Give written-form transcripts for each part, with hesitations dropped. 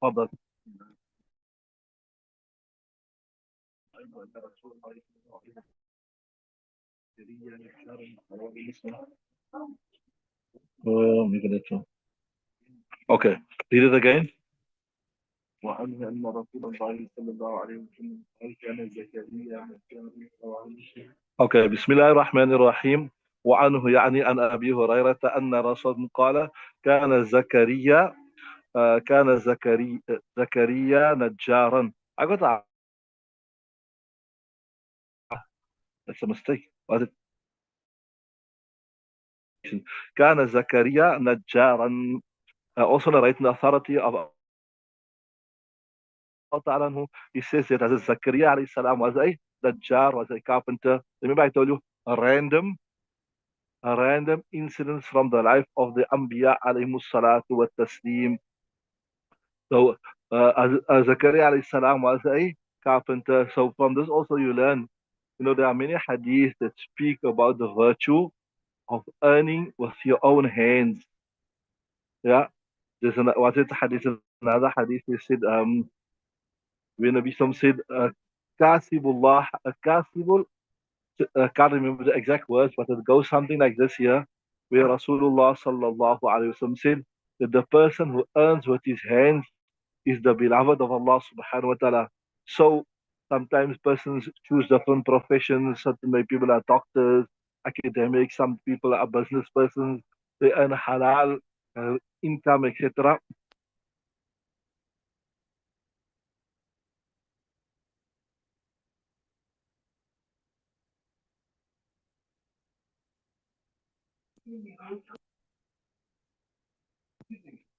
تفضل. Okay, read it again. وعنه أن رسول الله صلى الله عليه وسلم قال كان زكريا Okay, بسم الله الرحمن الرحيم. وعنه يعني عن أبي هريرة أن رسول قال كان زكريا كان زكريا نجارا. I got that. That's a mistake. Was it? كان زكريا نجارا. Also narrating the authority of Allah Ta'ala anhu. He says that as Zakaria alayhi salam was a Najjar, was a carpenter. Remember I told you a random incidents from the life of the Anbiya alayhi salatu wa taslim. So as Zakaria alayhi salam was a carpenter. So from this also you learn, there are many hadiths that speak about the virtue of earning with your own hands. Yeah. Was it hadith? Another hadith he said, when Nabi Sam said, Kasibullah, Kasibul, I can't remember the exact words, but it goes something like this here, where Rasulullah sallallahu alayhi wasallam said that the person who earns with his hands is the beloved of Allah subhanahu wa ta'ala. So sometimes persons choose different professions. Certain people are doctors, academics, some people are business persons, they earn halal income, etc.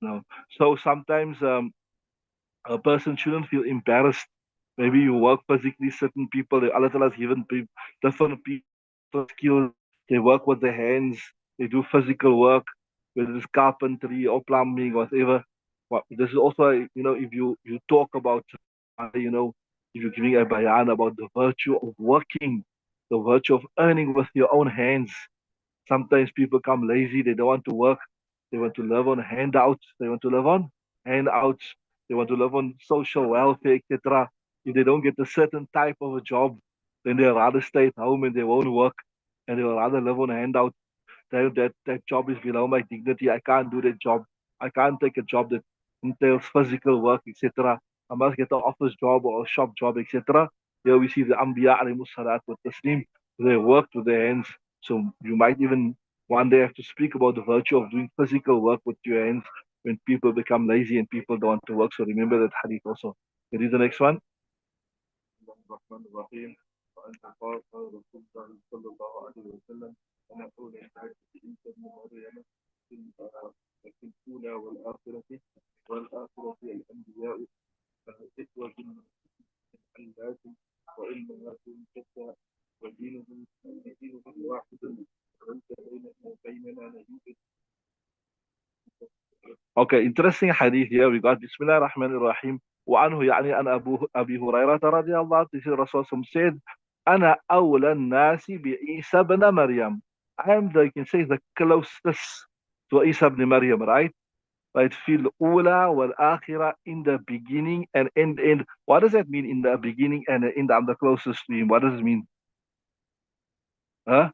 No. So sometimes a person shouldn't feel embarrassed. Maybe you work physically, certain people, Allah Ta'ala has given different people skills. They work with their hands, they do physical work, whether it's carpentry or plumbing, whatever. This is also, if you talk about, you know, if you're giving a bayan about the virtue of working, the virtue of earning with your own hands. Sometimes people come lazy, they don't want to work, they want to live on handouts, they want to live on handouts, they want to live on social welfare, etc. If they don't get a certain type of a job, then they'll rather stay at home and they won't work and they'll rather live on a handout. That job is below my dignity. I can't do that job. I can't take a job that entails physical work, etc. I must get an office job or a shop job, etc. Here we see the Anbiya alayhi salat with Taslim. They worked with their hands. So you might even one day have to speak about the virtue of doing physical work with your hands when people become lazy and people don't want to work. So remember that hadith also. Here is the next one. الرحمن الرحيم وأنت قال رسول الله صلى الله عليه وسلم أنا أولى الناس بعيسى ابن مريم في الأولى والآخرة الأنبياء إخوة من الناس وإنهم شتى ودينهم واحد وليس بيننا نبي. Okay, interesting hadith here. We got Bismillah ar-Rahman ar-Rahim. وعنه يعني عن أبي هريرة رضي الله عنه. الرسول said, أنا أولى الناس بعيسى بن مريم. I am the, you can say, the closest to Isa ibn Maryam, right? Right, في الأولى والآخرة, in the beginning and end. What does that mean, in the beginning and end? I'm the closest to him. What does it mean? Huh?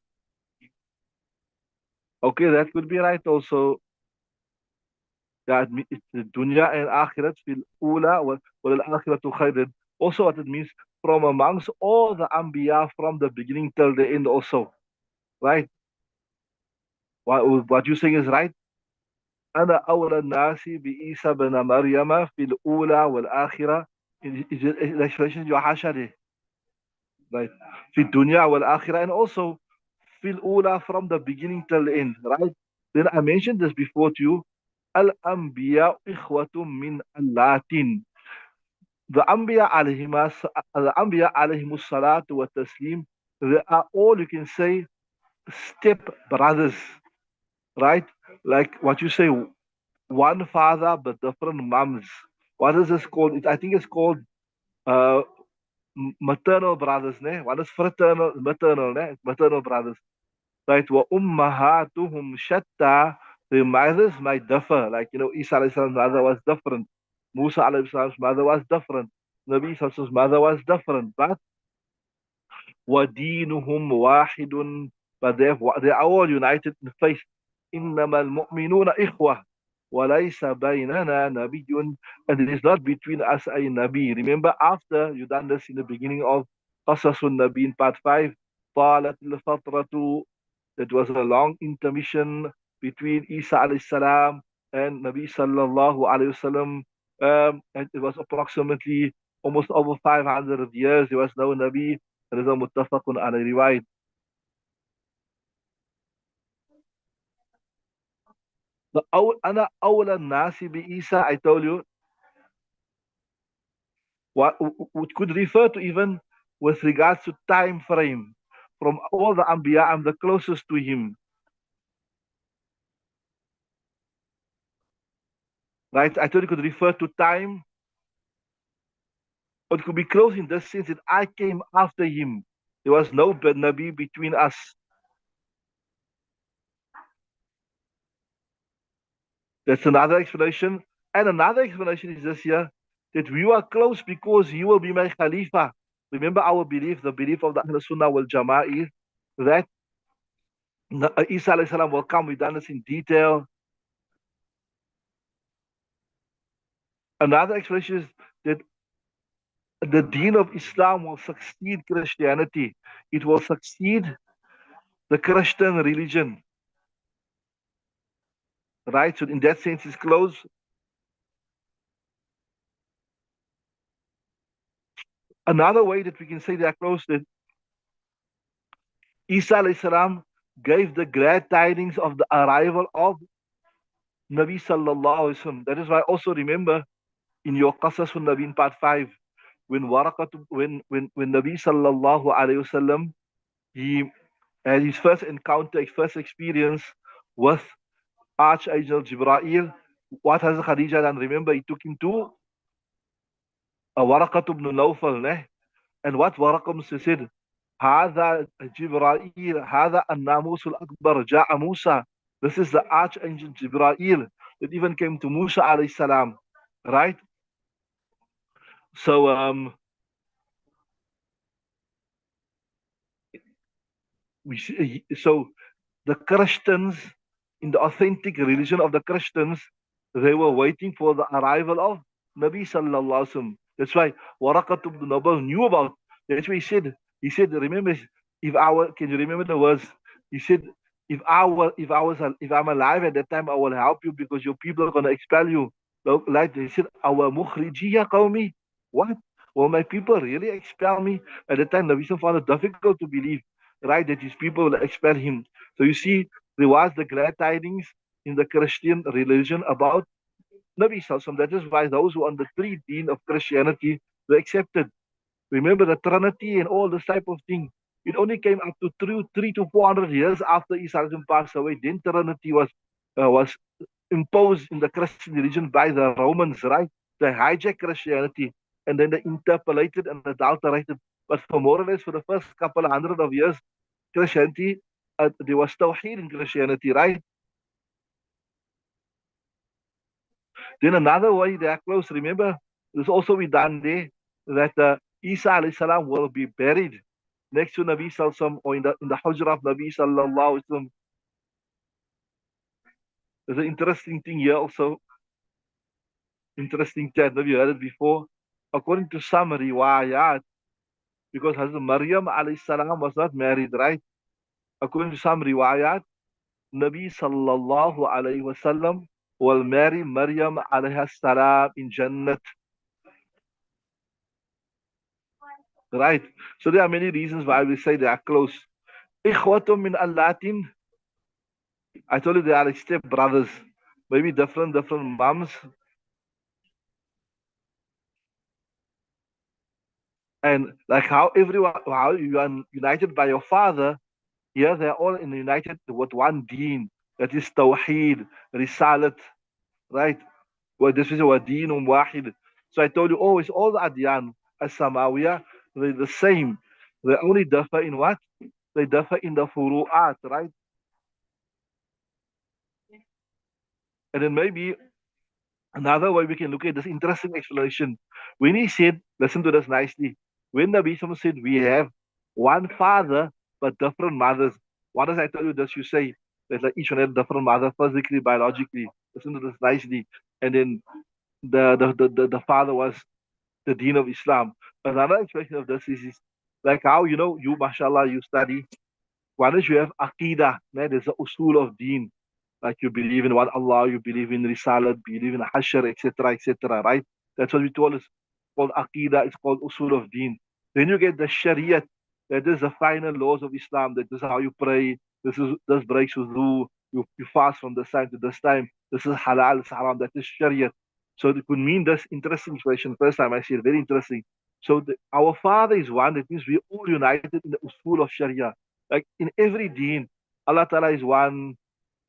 Okay, that could be right also. That it's the dunya and akhirat fil ula wal akhiratu khairan. Also, what it means, from amongst all the anbiya from the beginning till the end also. Right? What you're saying is right. أنا أولى الناس بعيسى بن مريم في الأولى والآخرة. Illustration you حاشا. Right. في الدنيا والآخرة, and also في الأولى, from the beginning till the end. Right? Then I mentioned this before to you. الأنبياء إخوة من اللاتين. The Anbiya alayhim salatu wa taslim, they are all, you can say, step brothers, right? Like what you say, one father but different moms. What is this called? I think it's called uh, maternal brothers, ne? One is fraternal, maternal, ne? Maternal brothers, right? Wa ummahatuhum shatta. The mothers might differ, like Isa alayhi salam's mother was different. Musa alayhi salam's mother was different. Nabi Sallallahu mother was different. But وَدِينُهُمْ وَاحِدٌ, but they are all united in faith. إِنَّمَا الْمُؤْمِنُونَ إِخْوَةٌ وَلَيْسَ بَيْنَنَا نَبِيٌّ, and it is not between us a Nabi. Remember, after you done this in the beginning of Qasasun Nabi in part 5, طَالَتْ الْفَطْرَةُ, that was a long intermission between Isa alayhi salam and Nabi sallallahu alayhi wasallam. And it was approximately almost over 500 years. There was no Nabi. هذا متفق على رواية. أنا أولى الناس بإيسى, I told you, what could refer to even with regards to time frame. From all the Anbiya, I'm the closest to him. Right? I told you could refer to time, or it could be close in the sense that I came after him. There was no Nabi between us. That's another explanation. And another explanation is this here, that we are close because he will be my Khalifa. Remember our belief, the belief of the Ahl Sunnah wal Jama'ah, that Isa alayhi salam will come. We've done this in detail. Another explanation is that the deen of Islam will succeed Christianity. It will succeed the Christian religion. Right? So in that sense, it's close. Another way that we can say they are close, that Isa alayhi salam gave the glad tidings of the arrival of Nabi sallallahu alaihi wasallam. That is why also remember in your Qasas Nabi in part 5, when when Nabi sallallahu alaihi wasallam, he had his first encounter, his first experience with Archangel Jibreel. What has Khadija done? Remember, he took him to Waraqat ibn Nawfal, and what Waraqam said, هذا جبرائيل هذا الناموس الأكبر جاء موسى. This is the Archangel Jibreel that even came to Musa alayhi salam, right? So so the Christians, in the authentic religion of the Christians, they were waiting for the arrival of Nabi sallallahu alaihi wasallam. That's why Waraqat ibn Nawfal knew about. That's why he said, remember, if our, can you remember the words? He said, if I'm alive at that time, I will help you because your people are gonna expel you. Like they said, our mukhrijiya qawmi. What? Will my people really expel me? At that time, Nabi found it difficult to believe, right, that his people will expel him. So you see, there was the glad tidings in the Christian religion about Nabi Sallallahu. That is why those who are on the three deen of Christianity were accepted. Remember the Trinity and all this type of thing. It only came up to three to 400 years after Isa passed away. Then Trinity was imposed in the Christian religion by the Romans, right? They hijacked Christianity and then they interpolated and adulterated. But for more or less for the first couple of hundred of years, Christianity, there was Tawheed in Christianity, right? Then another way they are close, remember, there's also we done there that Isa alayhi salam will be buried next to Nabi Sallallahu, or in the Hujrah of Nabi Sallallahu Alaihi Wasallam. There's an interesting thing here also, interesting chat. Have you heard it before? According to some riwayat, because Hazrat Maryam alayhi salam was not married, right? According to some riwayat, Nabi Sallallahu Alaihi Wasallam will marry Maryam alayhi salam in Jannat. Right. So there are many reasons why we say they are close. Ikhwatum min al-Latin. I told you they are like step brothers. Maybe different moms. And like how you are united by your father, here they are all united with one deen. That is Tawheed, Risalat, right? Well, this is a deen wahid. So I told you always all the Adyan as-Samawiyah, they're the same. They only differ in what? They differ in the furu'at, right? And then maybe Another way we can look at this interesting explanation. When he said, listen to this nicely, when Nabi Sallallahu said, we have one father but different mothers. What does I tell you this? You say that like each one had a different mother, physically, biologically. Listen to this nicely. And then the father was the deen of Islam. Another explanation of this is like how, you, mashallah, you study. One is you have Aqidah, right? There's the usul of deen. Like you believe in one Allah, you believe in Risalat, believe in Hashr, etc., right? That's what we told us. It's called Aqidah, it's called usul of deen. Then you get the Shariat, that is the final laws of Islam, that this is how you pray, this breaks wudu, you fast from this time to this time, this is halal, this is haram, that is Shariat. So it could mean this interesting expression. First time I see it, very interesting. So our Father is one, that means we're all united in the usul of Sharia. Like in every deen, Allah Ta'ala is one.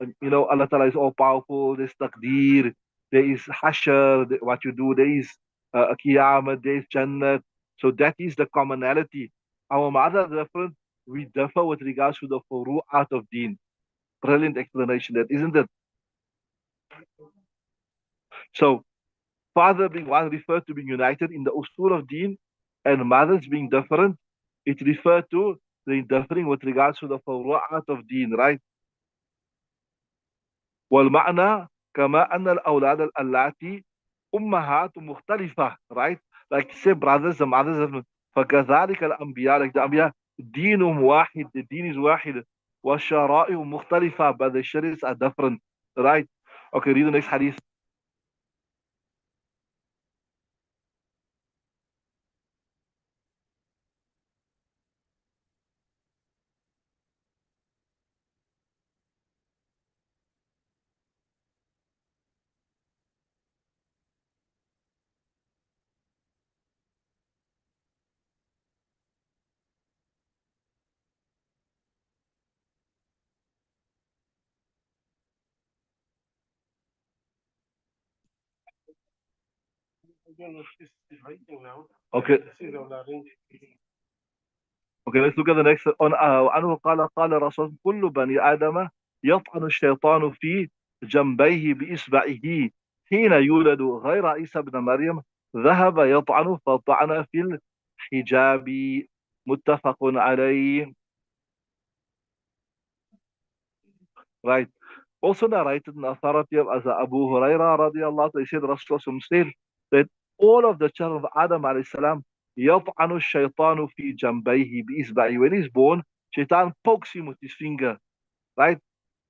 And, Allah Ta'ala is all powerful. There's taqdeer. There is hashr, what you do. There is a qiyamah. There is jannah. So that is the commonality. Our mother different. We differ with regards to the furu'at of deen. Brilliant explanation, that isn't it? So father being one referred to being united in the usul of deen, and mothers being different. It referred to the differing with regards to the furu'at of deen, right? والمعنى كما أن الأولاد اللاتي أمهات مختلفة, right? Like say brothers and mothers, فكذلك الأنبياء, like the أنبياء دينهم واحد, the deen is واحد, والشرائع مختلفة, but the shariahs are different, right? Okay, read the next hadith. Okay. Okay, let's look at the next on عنه قال رسول كل بني آدم يطعن الشيطان في جنبيه بإصبعه حين يولد غير عيسى بن مريم ذهب يطعن فطعن في الحجاب متفق عليه. Right. Also narrated in authority of as Abu Huraira radiallahu anhu, he said Rasulullah said that all of the children of Adam alayhi salam يطعن الشيطان في جنبيه بإصبعه. When he's born, Shaitan pokes him with his finger, right?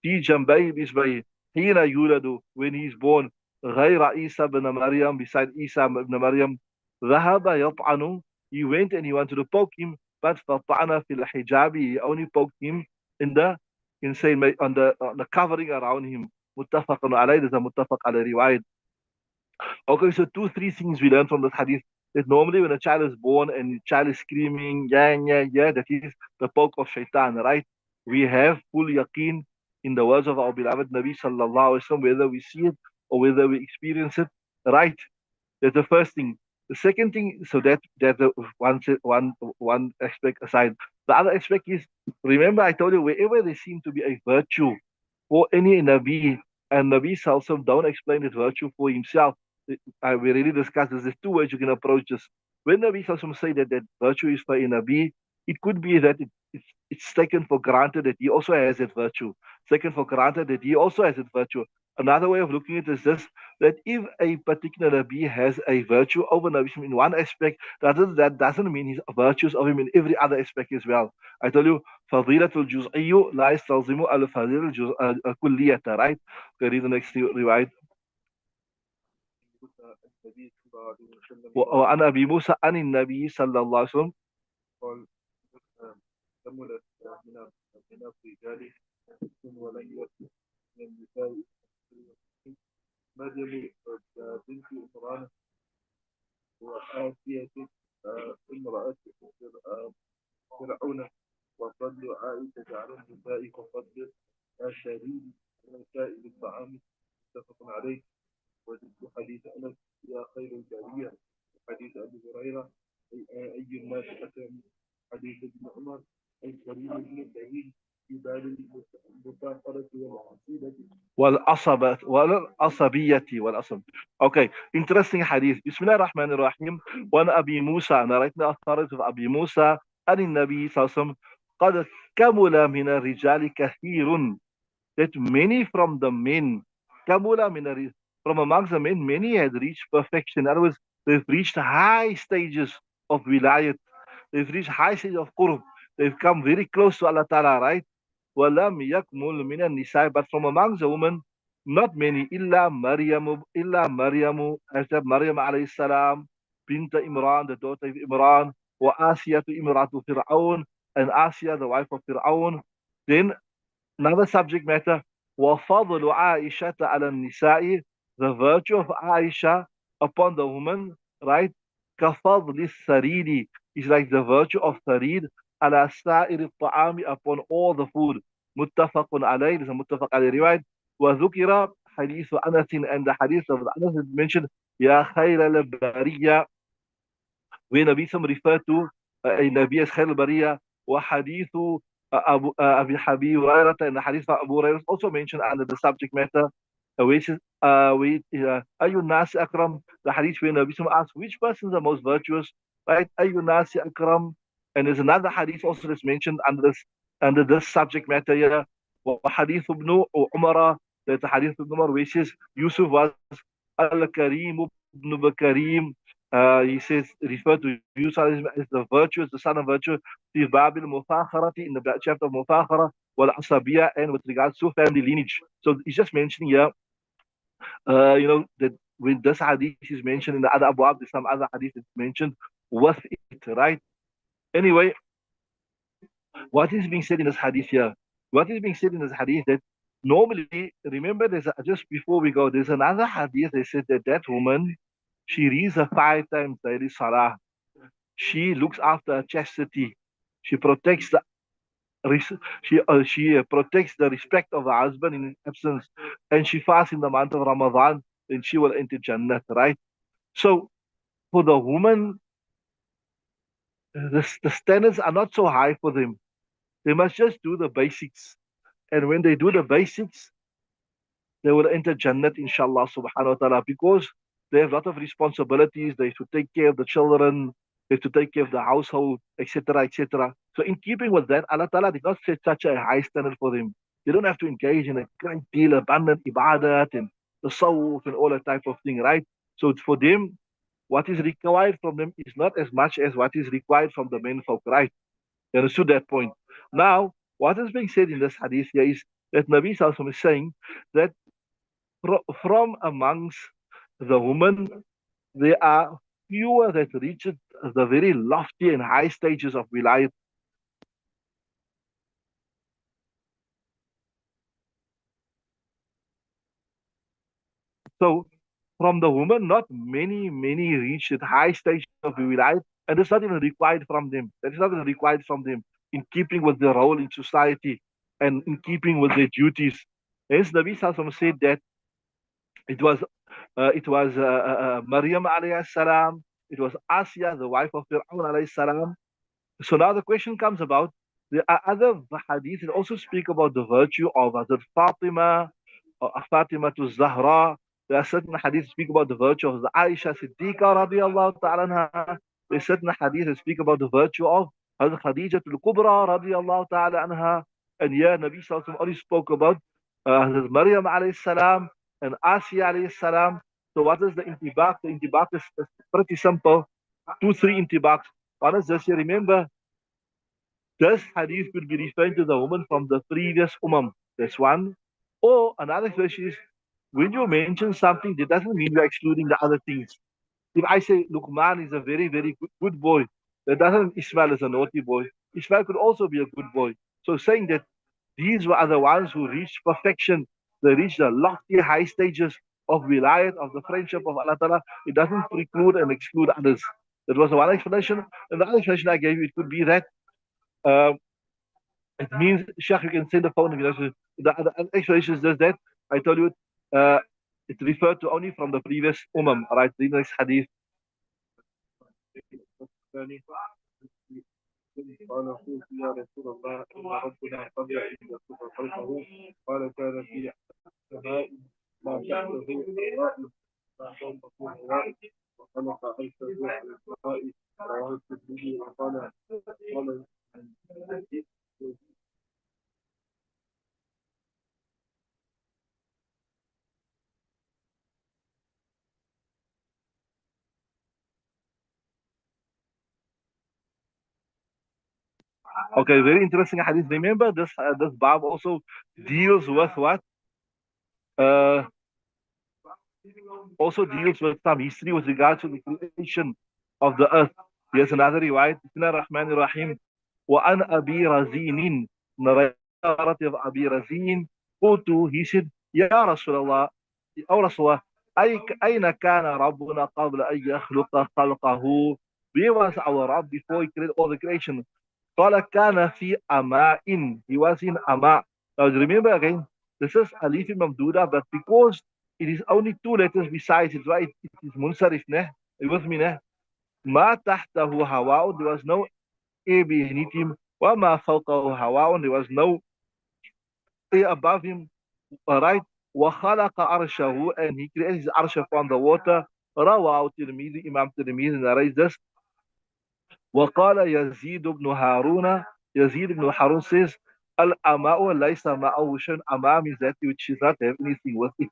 في جنبيه بإصبعه حين يولد, when he's born, غير عيسى بن مريم, beside Isa ibn Maryam, ذهب يطعن, he went and he wanted to poke him, but فطعن في الحجاب, he only poked him in the insane, on the covering around him. متفق عليه, there's a متفق على riwayat. Okay, so two, three things we learn from this hadith. That normally when a child is born and the child is screaming, yeah, yeah, yeah, that is the poke of shaitan, right? We have full yaqeen in the words of our beloved Nabi sallallahu alaihi wasallam, whether we see it or whether we experience it, right? That's the first thing. The second thing, so that one aspect aside. The other aspect is, remember I told you, wherever there seems to be a virtue for any Nabi, and Nabi Salsam don't explain this virtue for himself. We already discussed this. There's two ways you can approach this. When Nabi Salsam say that virtue is for a Nabi, it could be that it's taken for granted that he also has that virtue. Taken for granted that he also has that virtue. Another way of looking at it is this, that if a particular Nabi has a virtue over Nabi in one aspect, that doesn't mean his virtues of him in every other aspect as well. I tell you, فضيلة الجزئي لا يستلزم الفضيلة الكلية, right? Okay, read the next riwayat. وعن أبي موسى عن النبي صلى الله عليه وسلم قال كملت من الرجال ولن يكن من النساء مريم بنت عمران وآسية امرأة فرعون وفضل عائشة على النساء كفضل شريف النساء بالطعام متفق عليه. وذكر حديث أنس يا خير البرية، حديث أبي هريرة أي الناس حديث ابن عمر أي قليل من الدليل في باب المفاقرة والعصبية والعصب. Okay, interesting hadith. بسم الله الرحمن الرحيم. وعن أبي موسى narrating authority of أبي موسى عن النبي صلى الله عليه وسلم قد كمل من الرجال كثير, that many from the men, كمل من from amongst the men, many had reached perfection. In other words, they've reached high stages of wilayat. They've reached high stages of qurb. They've come very close to Allah Ta'ala, right? وَلَمْ يَكْمُلْ مِنَ النِّسَاءِ, but from amongst the women, not many, إِلَّا مَرْيَمُ, except Maryam alayhi salam, bint Imran, the daughter of Imran, وَآسِيَةُ إِمْرَةُ فِرْعَوْنَ, and Asiya, the wife of Fir'aun. Then another subject matter, وَفَضْلُ عَائِشَةَ عَلَى النِّسَاءِ, the virtue of Aisha upon the woman, right? كَفَضْلِ الثَّرِيدِ, is like the virtue of tharid, على سائر الطعام, upon all the food. متفق عليه, this is a متفق عليه riwayat. وذكر حديث أنس, and the hadith of Anas is mentioned, يا خير البرية, when Nabi Sam referred to Nabi as Khair al-Bariya, wa hadithu Abi Habib Hurairah, and the hadith of Abu Hurairah is also mentioned under the subject matter, which is Ayyun Nasi Akram, the hadith where Nabi Sam asked which person is the most virtuous, right? Ayyun Nasi Akram, and there's another hadith also that's mentioned under this subject matter here, wa hadith ibn Umar, that the hadith of Umar which is Yusuf was al-Karim ibn Bakarim. He says, refer to Yusuf as the virtuous, the son of virtue, في باب المفاخرة, in the chapter of Mufakhara, والعصبية, and with regards to family lineage. So he's just mentioning here, that when this hadith is mentioned in the other abwab, there's some other hadith that's mentioned with it, right? Anyway, what is being said in this hadith here? What is being said in this hadith that normally, remember, just before we go, there's another hadith that said that that woman, she reads a 5 times daily salah. She looks after her chastity. She protects the she protects the respect of her husband in his absence, and she fasts in the month of Ramadan. Then she will enter Jannah, right? So for the woman, the standards are not so high for them. They must just do the basics, and when they do the basics, they will enter Jannat, inshallah, subhanahu wa ta'ala, because they have a lot of responsibilities. They have to take care of the children, they have to take care of the household, etc., etc. So, in keeping with that, Allah Ta'ala did not set such a high standard for them. They don't have to engage in a great deal abundant ibadat and the tasawwuf and all that type of thing, right? So, for them, what is required from them is not as much as what is required from the men folk, right? You understood that point. Now, what is being said in this hadith here is that Nabi Sallallahu Alaihi Wasallam is saying that from amongst the women, there are fewer that reach the very lofty and high stages of wilayat. So, from the woman, not many reach that high stage of wilayat, and it's not even required from them. That is not even required from them in keeping with their role in society and in keeping with their duties. Hence, Nabi Sallallahu Alaihi Wasallam said that it was Maryam alayhi salam, it was Asiya, the wife of Fir'aun alayhi salam. So now the question comes about, there are other hadiths that also speak about the virtue of Hazrat Fatima, or Fatima to Zahra. There are certain hadiths that speak about the virtue of the Aisha Siddiqa radiallahu ta'ala anha. There are certain hadiths that speak about the virtue of Hazrat Khadija al-Kubra radiallahu ta'ala anha. And here Nabi Sallallahu Alaihi Wasallam only spoke about Hazrat Maryam alayhi salam and Asiya alayhi salam. So what is the intibaq? The intibaq is pretty simple. 2, 3 intibaqs. One is this, you remember, this hadith could be referring to the woman from the previous That's one. Or another question is, when you mention something, that doesn't mean you're excluding the other things. If I say Luqman is a very good boy, that doesn't mean Ismail is a naughty boy. Ismail could also be a good boy. So saying that these were the ones who reached perfection, they reached the lofty high stages of wilayat, of the friendship of Allah Ta'ala, it doesn't preclude and exclude others. That was the one explanation. And the other explanation I gave you, it could be that uh, it means, Sheikh, you can send the phone. The explanation is just that I told you uh, it referred to only from the previous right? The next hadith. قال قلت يا رسول الله إن ربنا قبل أن يخلق خلقه قال كان في السماء ما تحته الرائد ما فوقه الرائد وخلق عيسى على السماء رواه الترمذي قال okay, very interesting hadith. Remember this Bab also deals with what? Uh, also deals with some history with regard to the creation of the earth. Here's another riwayat. Bismillah ar-Rahman ar-Rahim. وعن أبي رزين narrated of Abi Razin قلت, he said, يا رسول الله, أو رسول الله, أين كان ربنا قبل أن يخلق خلقه? Where was our Rabb before he created all the creation? قال كان في أماء. He was in Ama. Now remember again, this is Alif Mamduda, but because it is only two letters besides it, right? It is Munsarif, ne? It was me, ne? ما تحته هواء, there was no air beneath him. وما فوقه هواء, there was no air above him, right? وخلق عرشه, and he created his arsh upon the water. رواه الترمذي, Imam Tirmidhi narrates this. وقال يزيد بن هارون, Yazid ibn Harun says, Al-ama'u laysa ma'ahu shay'un. Ama means that which is not have anything with it.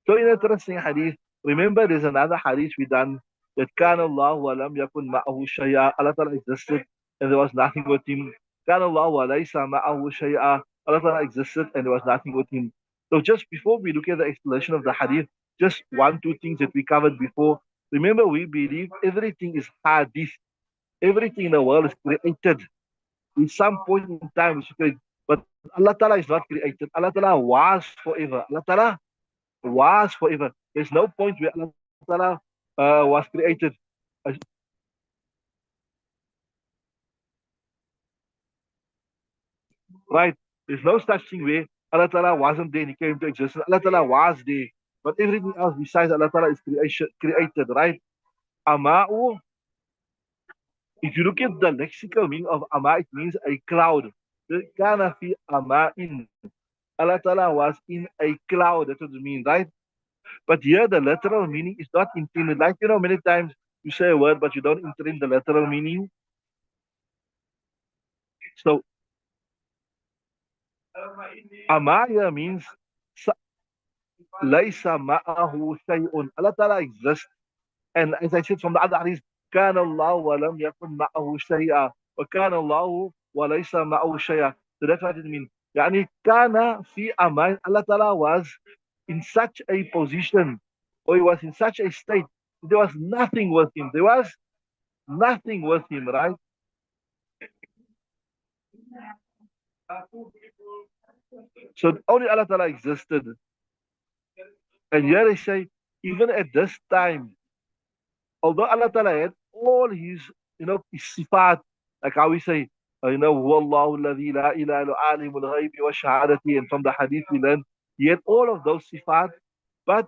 So in interesting hadith, remember there's another hadith we done that كان الله ولم يكن معه شيئا. Allah Ta'ala existed and there was nothing with him. كان الله وليس معه شيئا. Allah Ta'ala existed and there was nothing with him. So just before we look at the explanation of the hadith, just one, two things that we covered before. Remember, we believe everything is hadith. Everything in the world is created. In some point in time, it's created. But Allah Ta'ala is not created. Allah Ta'ala was forever. Allah Ta'ala was forever. There's no point where Allah Ta'ala was created. Uh, Right? There's no such thing where Allah Ta'ala wasn't there and he came into existence. Allah Ta'ala was there. But everything else besides Allah Ta'ala is created, right? Ama'u, if you look at the lexical meaning of Ama, it means a cloud. Kana fi ama'in. Allah Ta'ala was in a cloud. That's what it means, right? But here the literal meaning is not intended. Like, many times you say a word, but you don't intend the literal meaning. So, Amaya means Laisa ma'ahu shay'un. Allah Ta'ala exists. And as I said from the other hadith, كان الله ولم يكن معه شيئا وكان الله وليس معه شيئا. So that's what it means. يعني كان في أمان. Allah Ta'ala was in such a position, or he was in such a state, there was nothing with him. There was nothing with him, right? So only Allah Ta'ala existed. And here they say, even at this time, although Allah Ta'ala had all his, his sifat, like how we say, هو الله الذي لا إله إلا عالم الغيب والشهادة, and from the hadith we learn, he had all of those sifat, but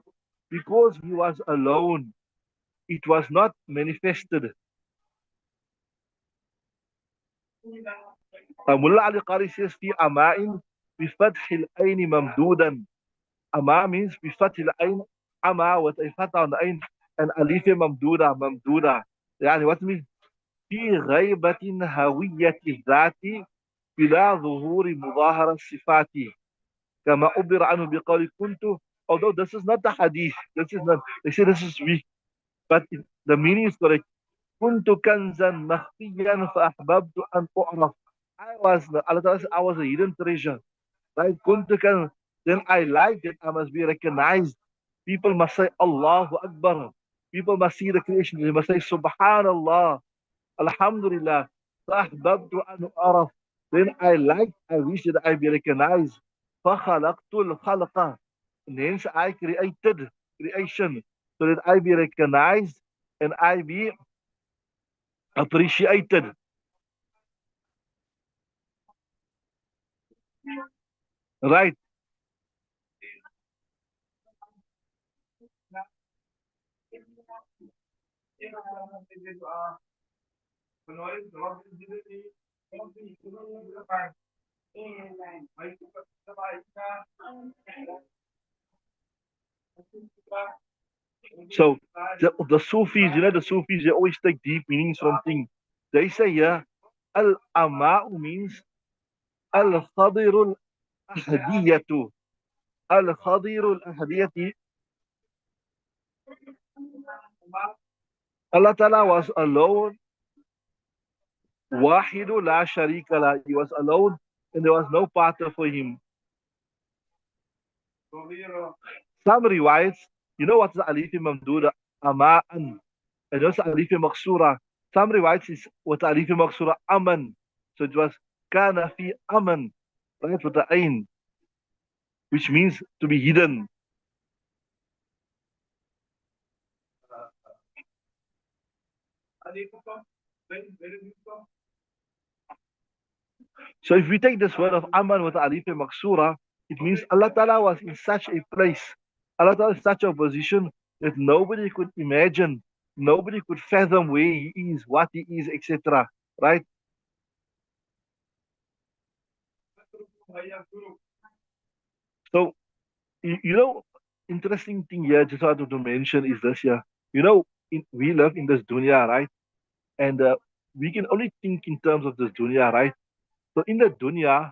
because he was alone, it was not manifested. Mullah Ali Qari says, في أماء بفتح العين ممدودا. Ama means بفتح العين, Ama with a fatah on the ain, and alif mamduda. يعني what means في غيبة هوية الذات بلا ظهور مظاهر الصفات كما أبر عنه بقول كنت. Although this is not the hadith, this is not, they say this is weak, but the meaning is correct. كنت كنزا مخفيا فأحببت أن أعرف. I was a hidden treasure. Right? كنت كنزا. Then I liked it. I must be recognized. People must say Allahu Akbar. People must see the creation. They must say Subhanallah. Alhamdulillah. فأحببت أن أعرف. Then I wish that I be recognized. فخلقت الخلق. And hence I created creation so that I be recognized and I be appreciated. Right? So the Sufis, the Sufis, they always take deep meanings from things. They say, yeah, al-ama'u means al-khadiru al-ahdiyatu. Al-khadiru al-ahdiyati. Allah Ta'ala was alone. Wahidu la sharika la. He was alone and there was no partner for him. Some riwayats, you know what's the alif mamduda? Ama'an. And also alif maksura. Some riwayats is with alif maksura aman. So it was kana fi aman. Right, with the ain, which means to be hidden. So if we take this word of aman with alif maksura, it means Allah Ta'ala was in such a place. Allah Ta'ala is such a position that nobody could imagine, nobody could fathom where he is, what he is, etc. Right? So you know, interesting thing here, just wanted to mention is this here. You know, we live in this dunya, right? And we can only think in terms of this dunya, right? So in the dunya,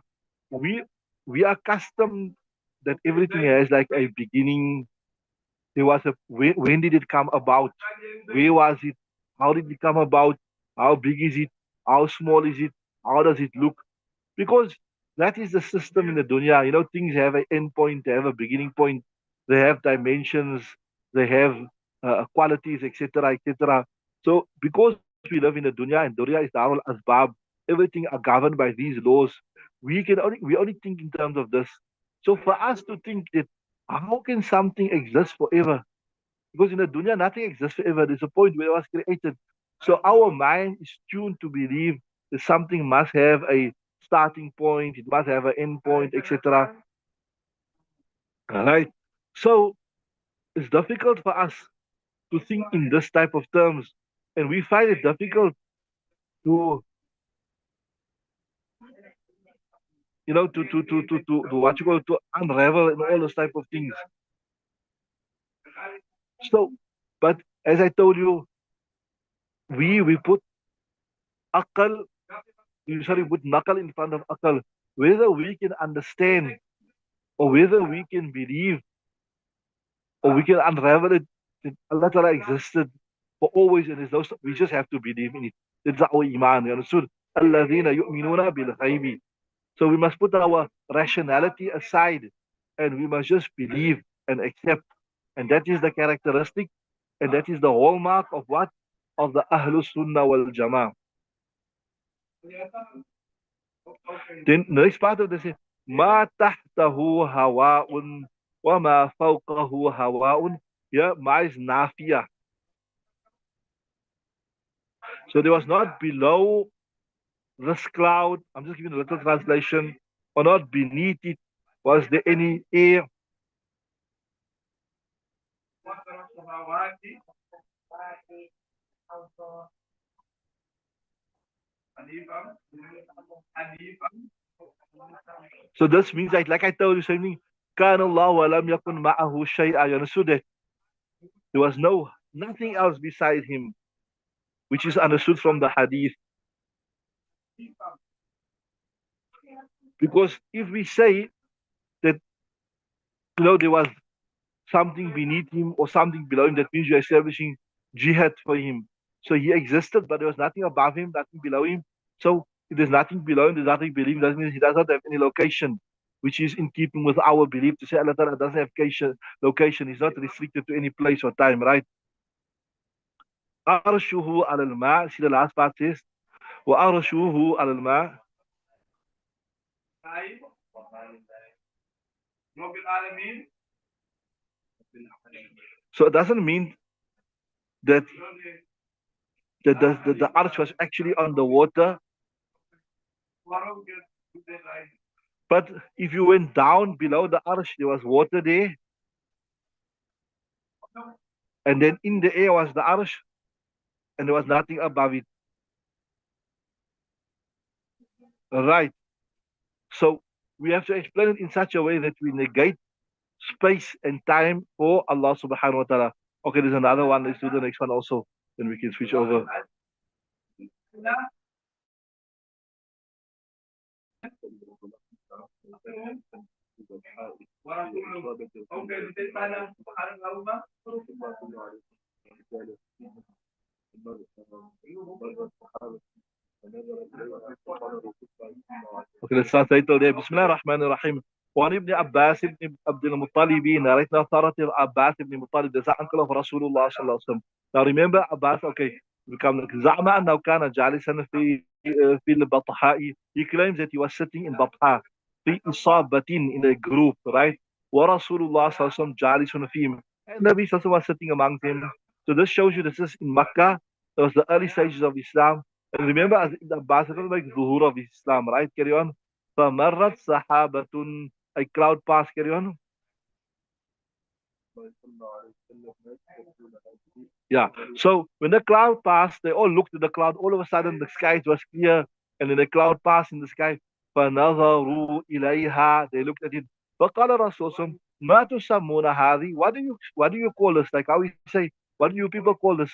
we we are accustomed that everything has like a beginning. There was a when did it come about? Where was it? How did it come about? How big is it? How small is it? How does it look? Because that is the system in the dunya. You know, things have an end point, they have a beginning point, they have dimensions, they have qualities, etc., etc. So, because we live in the dunya and dunya is Darul Asbab, everything are governed by these laws. We only think in terms of this. So, for us to think that how can something exist forever? Because in the dunya, nothing exists forever. There's a point where it was created. So our mind is tuned to believe that something must have a starting point, it must have an end point, etc. Right? So it's difficult for us to think in this type of terms. And we find it difficult to, to what you call to unravel and all those type of things. So, but as I told you, we put akal, sorry, put nakal in front of akal. Whether we can understand or whether we can believe or we can unravel it that Allah Ta'ala existed for always and there's no we just have to believe in it. That's our iman. You understood? الَّذِينَ يُؤْمِنُونَ بِالْغَيْبِ. So we must put our rationality aside and we must just believe and accept. And that is the characteristic and that is the hallmark of what? Of the Ahlus Sunnah wal Jama'ah. Then the next part of this is ما تحته هواء وما فوقه هواء. Yeah, ma is nafia. So there was not below this cloud. I'm just giving a little translation. Or not beneath it. Was there any air? So this means like I told you something. كان الله ولم يكن معه شيء. You understood that there was nothing else beside him, which is understood from the hadith. Because if we say that there was something beneath him or something below him, that means you're establishing jihad for him. So he existed, but there was nothing above him, nothing below him. So if there's nothing below him, there's nothing below him, that means he does not have any location, which is in keeping with our belief to say Allah Ta'ala doesn't have location. He's not restricted to any place or time, right? Arshuhu al-ma. See the last part says, wa arshuhu al-ma. So it doesn't mean that the arch was actually on the water. But if you went down below the arch, there was water there. And then in the air was the arch, and there was nothing above it. Right. So we have to explain it in such a way that we negate space and time for Allah subhanahu wa ta'ala. Okay, there's another one. Let's do the next one also. Then we can switch over. Okay, let's start title there. Bismillah ar-Rahman ar-Rahim. وعن ابن عباس بن عبد المطلب narrated authority of Abbas ibn Muttalib, the uncle of Rasulullah sallallahu alaihi wasallam. Now remember Abbas, okay, become like زعم أنه كان جالسا في البطحاء. He claims that he was sitting in Batha في إصابة in a group, right? ورسول الله صلى الله عليه وسلم جالس فيهم. And Nabi sallallahu alaihi wasallam was sitting among them. So this shows you this is in Makkah. It was the early stages of Islam. And remember, as Ibn Abbas, it was like Zuhur of Islam, right? Carry on. فمرت سحابة, a cloud passed. Carry on. Yeah. So when the cloud passed, they all looked at the cloud. All of a sudden, the sky was clear, and then the cloud passed in the sky. فنظروا إليها. They looked at it. فقال الرسول صلى الله عليه وسلم ما تسمون هذه? What do you call this? Like how we say, what do you people call this?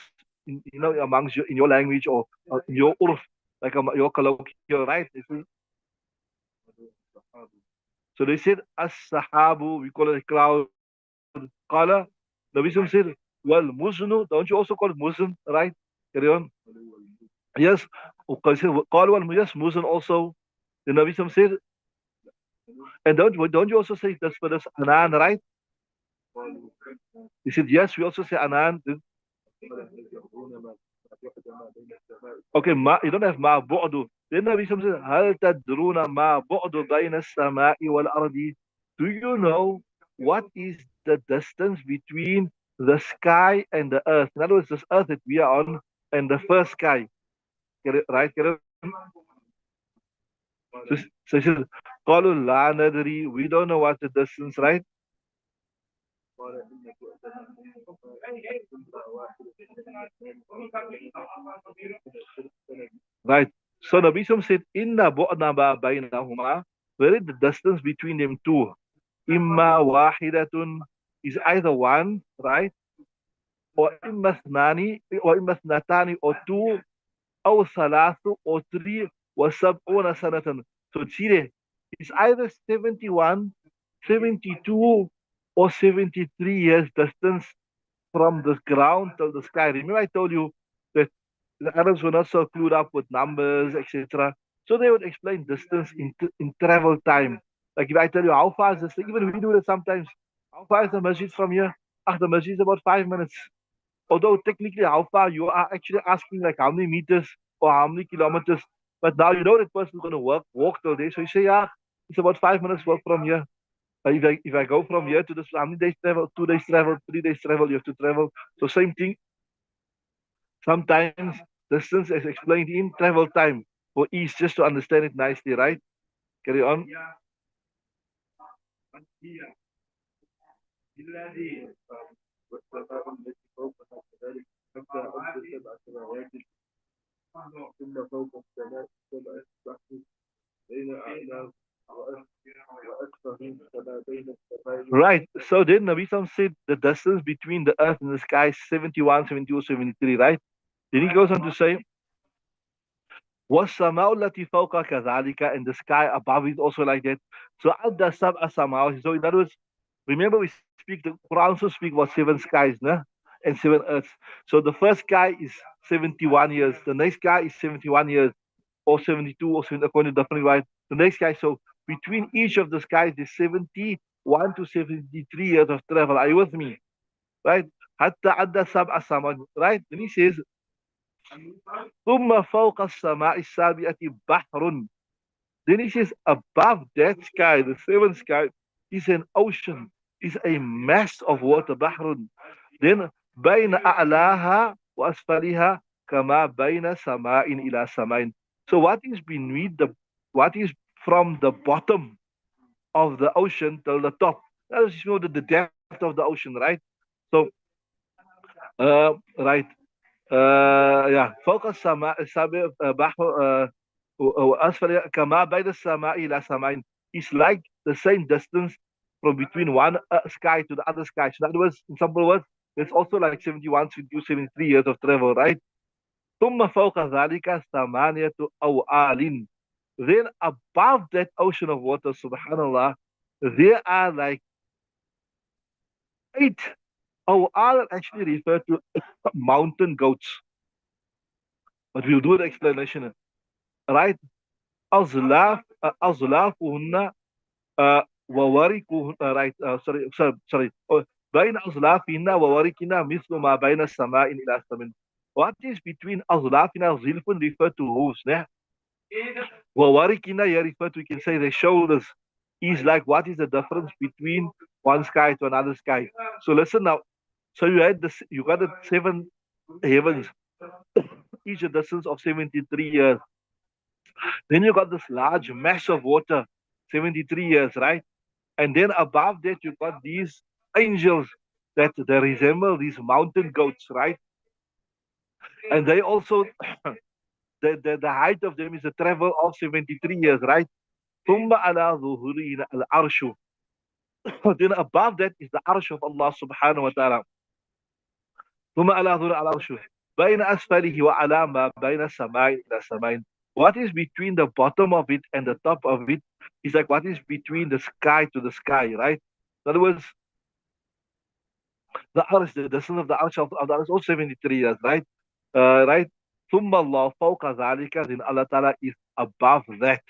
Amongst in your language or in your urf, like your colloquial, right? So they said as-sahabu. We call it a cloud. Qala. Nabi Sallam said, well, muznu. Don't you also call it muzn, right? Carry on. Yes. Qala wal yes, muzn also. The Nabi Sallam said, and don't you also say this for this anan, right? He said, yes, we also say anan. Okay, you don't have ma bu'du. Then Nabi Sallam said, هل تدرون ما بعد بين السماء والأرض? Do you know what is the distance between the sky and the earth? In other words, this earth that we are on and the first sky. Get it right? Get it? So he says, قالوا لا ندري. We don't know what the distance, right? Right. So Nabi Sallam said, Inna bu'na ma bainahuma. Where is the distance between them two? Imma wahidatun is either one, right? Or imma thnani, or imma thnatani, or two, or thalathu, or three, or sab'una sanatan. So see there, it's either 71, 72, or 73 years distance from the ground to the sky. Remember I told you that the Arabs were not so clued up with numbers, etc. So they would explain distance in travel time. Like if I tell you how far is this, even we do it sometimes. How far is the masjid from here? Ah, the masjid is about 5 minutes. Although technically how far you are actually asking like how many meters or how many kilometers. But now you know that person is going to walk till there. So you say, yeah, it's about 5 minutes walk from here. If I go from here to this, how many days travel? 2 days travel, 3 days travel, you have to travel. So same thing. Sometimes distance is explained in travel time for ease, just to understand it nicely, right? Carry on. Right. So then Nabi Sam said the distance between the earth and the sky is 71, 72, 73, right? Then he goes on to say, وَالسَّمَاءُ الَّتِي فَوْقَ كَذَلِكَ, and the sky above it also like that. So عَدَّ سَبْعَ سَمَاوَاتٍ. So in other words, remember the Quran also speak about 7 skies, no? And 7 earths. So the first sky is 71 years. The next sky is 71 years. Or 72 or 70, according to different right. The next sky. So between each of the skies is 71 to 73 years of travel. Are you with me? Right? حتى عدى 7 سماوات. Right? Then he says, ثم فوق السماء السابعة بحر. Then he says, above that sky, the seventh sky, is an ocean, is a mass of water, bahrun. Then, بين أعلاها وأسفلها كما بين سماء إلى سماء. So what is from the bottom of the ocean till the top? That is, the depth of the ocean, right? So, right. Yeah. فوق السماء السابع بحر وأسفل كما بين السماء إلى سماء. It's like the same distance from between one sky to the other sky. So in other words, in simple words, it's also like 71, 72, 73 years of travel, right? ثم فوق ذلك ثمانية أوعال. Then above that ocean of water, subhanallah, there are like eight. Awal actually refer to mountain goats, but we'll do the explanation, right? أظلاف أظلافهن ووركهن right sorry بين أظلافهن ووركهن مثل ما بين السماء إلى السماء. What is between أظلافنا? Zilfun refer to hooves, né? ووركهن here refer to, we can say, the shoulders. Is like, what is the difference between one sky to another sky? So listen now. So you had this, you got the seven heavens, each a distance of 73 years. Then you got this large mass of water, 73 years, right? And then above that, you got these angels that they resemble these mountain goats, right? And they also, the height of them is a travel of 73 years, right? ثم على ظهورنا العرش. Then above that is the arsh of Allah subhanahu wa ta'ala. ثم على ظهور العرش بين أسفله وعلى ما بين السماء إلى السماء. What is between the bottom of it and the top of it is like what is between the sky to the sky, right? In other words, the arsh, the distance of the arsh of the arsh is also 73 years, right? Right? ثم الله فوق ذلك, then Allah Ta'ala is above that.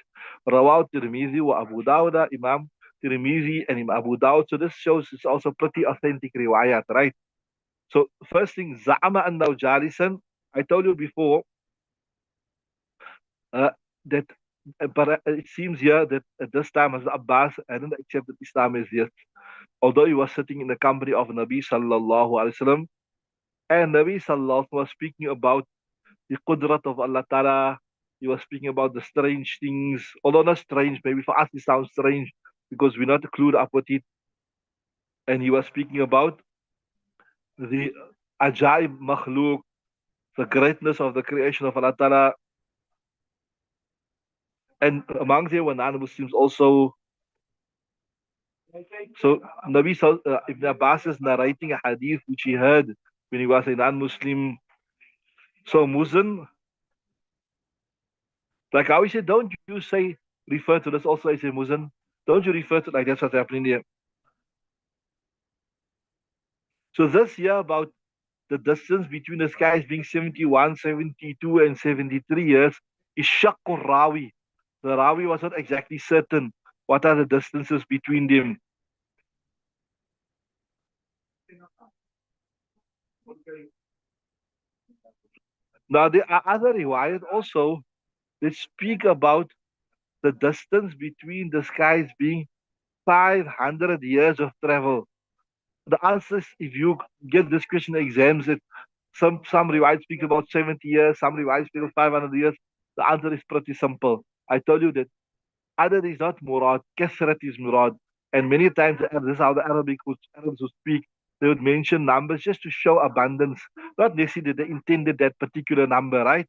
رواه الترمذي وأبو داود, Imam Tirmizi and Imam Abu Dawud. So this shows it's also pretty authentic riwayat, right? So first thing, زعم أنه جالسا. I told you before uh, that, but it seems here that at this time as Abbas hadn't accepted Islam as yet, although he was sitting in the company of Nabi sallallahu alaihi wasallam, and Nabi sallallahu was speaking about the qudrat of Allah Ta'ala. He was speaking about the strange things, although not strange, maybe for us it sounds strange because we're not clued up with it. And he was speaking about the ajaib makhluk, the greatness of the creation of Allah Ta'ala. And among them were non-Muslims also. So Ibn Abbas is narrating a hadith which he heard when he was a non-Muslim. So Muslim, like how he said, don't you say, refer to this also as a Muslim? Don't you refer to, like, that's what's happening here. So this year about the distance between the skies being 71, 72, and 73 years is Shakur Rawi. The Rawi was not exactly certain what are the distances between them. Now there are other riwayat also that speak about the distance between the skies being 500 years of travel. The answer is, if you get this question in exams, it some riwayat speak about 70 years, some riwayat speak of 500 years. The answer is pretty simple. I told you that adad is not murad, kasrat is murad. And many times, this is how the Arabs would speak. They would mention numbers just to show abundance, not necessarily that they intended that particular number, right?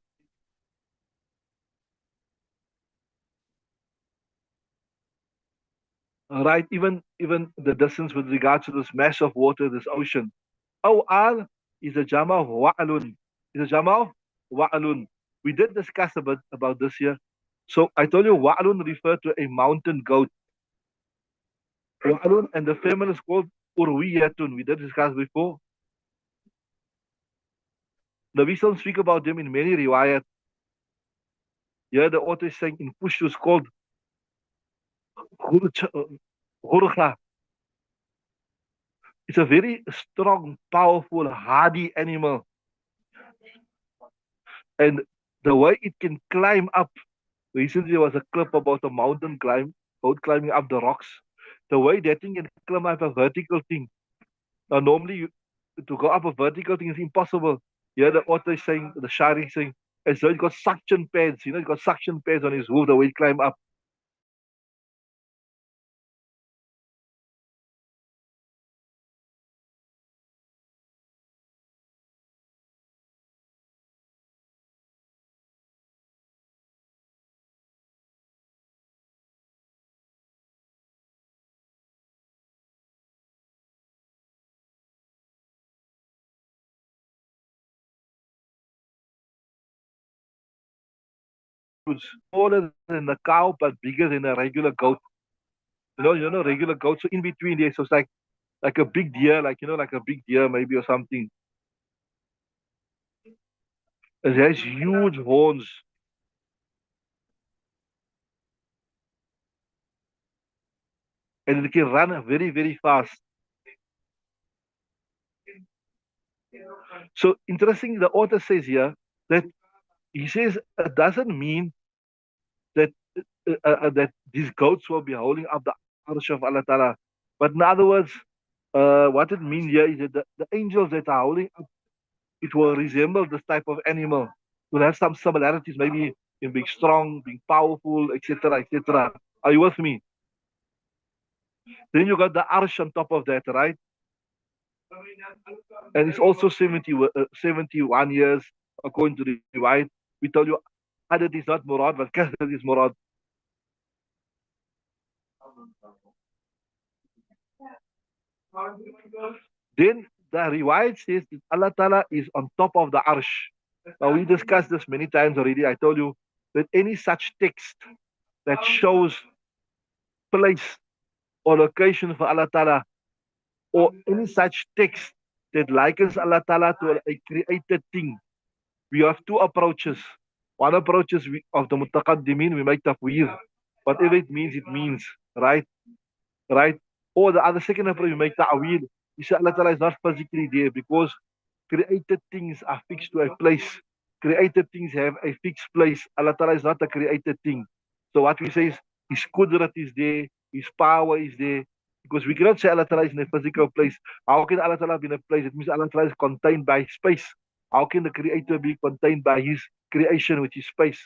Right, even the distance with regards to this mass of water, this ocean. Awal is a jama of wa'alun. Is a jama of wa'alun. We did discuss a bit about this here. So I told you wa'alun refer to a mountain goat. Wa'alun, and the female is called urwiyatun. We did discuss before. The Nabi speak about them in many riwayat. Here the author is saying in Pushtu is called Ghurkha. It's a very strong, powerful, hardy animal. And the way it can climb up. Recently, there was a clip about a mountain boat climbing up the rocks. The way that thing can climb up a vertical thing. Now, normally, to go up a vertical thing is impossible. Here, the author is saying, the Shareef is saying, as though he got suction pads. He got suction pads on his hoof, the way he climb up. smaller than a cow but bigger than a regular goat. Regular goat. So in between there, so it's like a big deer, like a big deer maybe or something. It has huge horns and it can run very, very fast. So interesting, the author says here that he says it doesn't mean that that these goats will be holding up the arsh of Allah Ta'ala. But in other words, what it means here is that the angels that are holding up, it will resemble this type of animal. It will have some similarities, maybe in being strong, being powerful, etc., etc. Are you with me? Then you got the arsh on top of that, right? And it's also 71 years according to the riwayat. We told you Adad is not Murad, but Kathrat is Murad. Then the riwayat says that Allah Ta'ala is on top of the arsh. Now we discussed this many times already. I told you that any such text that shows place or location for Allah Ta'ala, or any such text that likens Allah Ta'ala to a created thing, we have two approaches. One approach is of the mutaqaddimin, we make tafweer. Whatever it means, right? Right? Or the other second approach, we make ta'wil. We say Allah Ta'ala is not physically there because created things are fixed to a place. Created things have a fixed place. Allah Ta'ala is not a created thing. So what we say is His kudrat is there, His power is there. Because we cannot say Allah Ta'ala is in a physical place. How can Allah Ta'ala be in a place? It means Allah Ta'ala is contained by space. How can the creator be contained by his creation, which is space?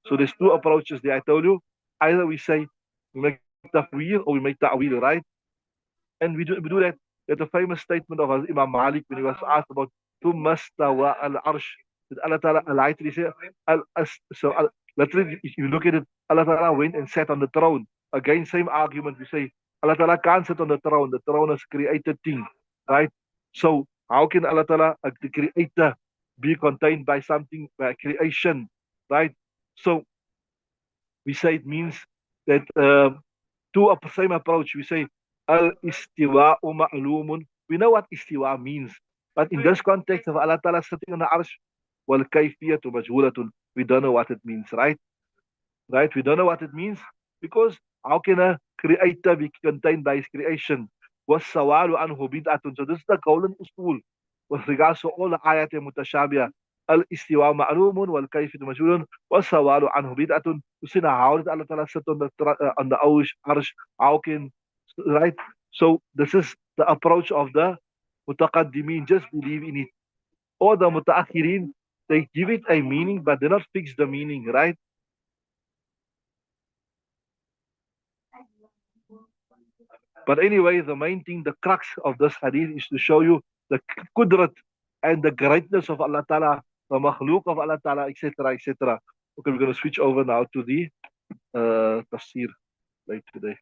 So there's two approaches there. I told you, either we say we make tafweer or we make ta'wil, right? And we do that. There's a famous statement of Imam Malik when he was asked about Tummastawa al-Arsh. That Allah Ta'ala alighted. He said, literally, if you look at it, Allah Ta'ala went and sat on the throne. Again, same argument. We say, Allah Ta'ala can't sit on the throne. The throne is a created thing, right? So, how can Allah Ta'ala, the creator, be contained by something, by creation, right? So, we say it means that to a same approach, we say al-istiwa'u ma'lumun. We know what istiwa means, but in this context of Allah Ta'ala sitting on the arsh, wal kayfiyatu majhulatun. We don't know what it means, right? Right? We don't know what it means because how can a creator be contained by his creation? Was sawalu anhu bid'atun. So this is the golden usul with regards to all the ayat mutashabiyah. Al-istiwa ma'lumun wal kayfiyatu majhulun was sawalu anhu bid'atun. You see now how did Allah Ta'ala sit on the arsh? How can, right? So this is the approach of the mutaqaddimin. Just believe in it. Or the mutaakhirin, they give it a meaning, but they not fix the meaning, right? But anyway, the main thing, the crux of this hadith is to show you the qudrat and the greatness of Allah Ta'ala, the makhluk of Allah Ta'ala, etc., etc. Okay, we're going to switch over now to the tafsir later today.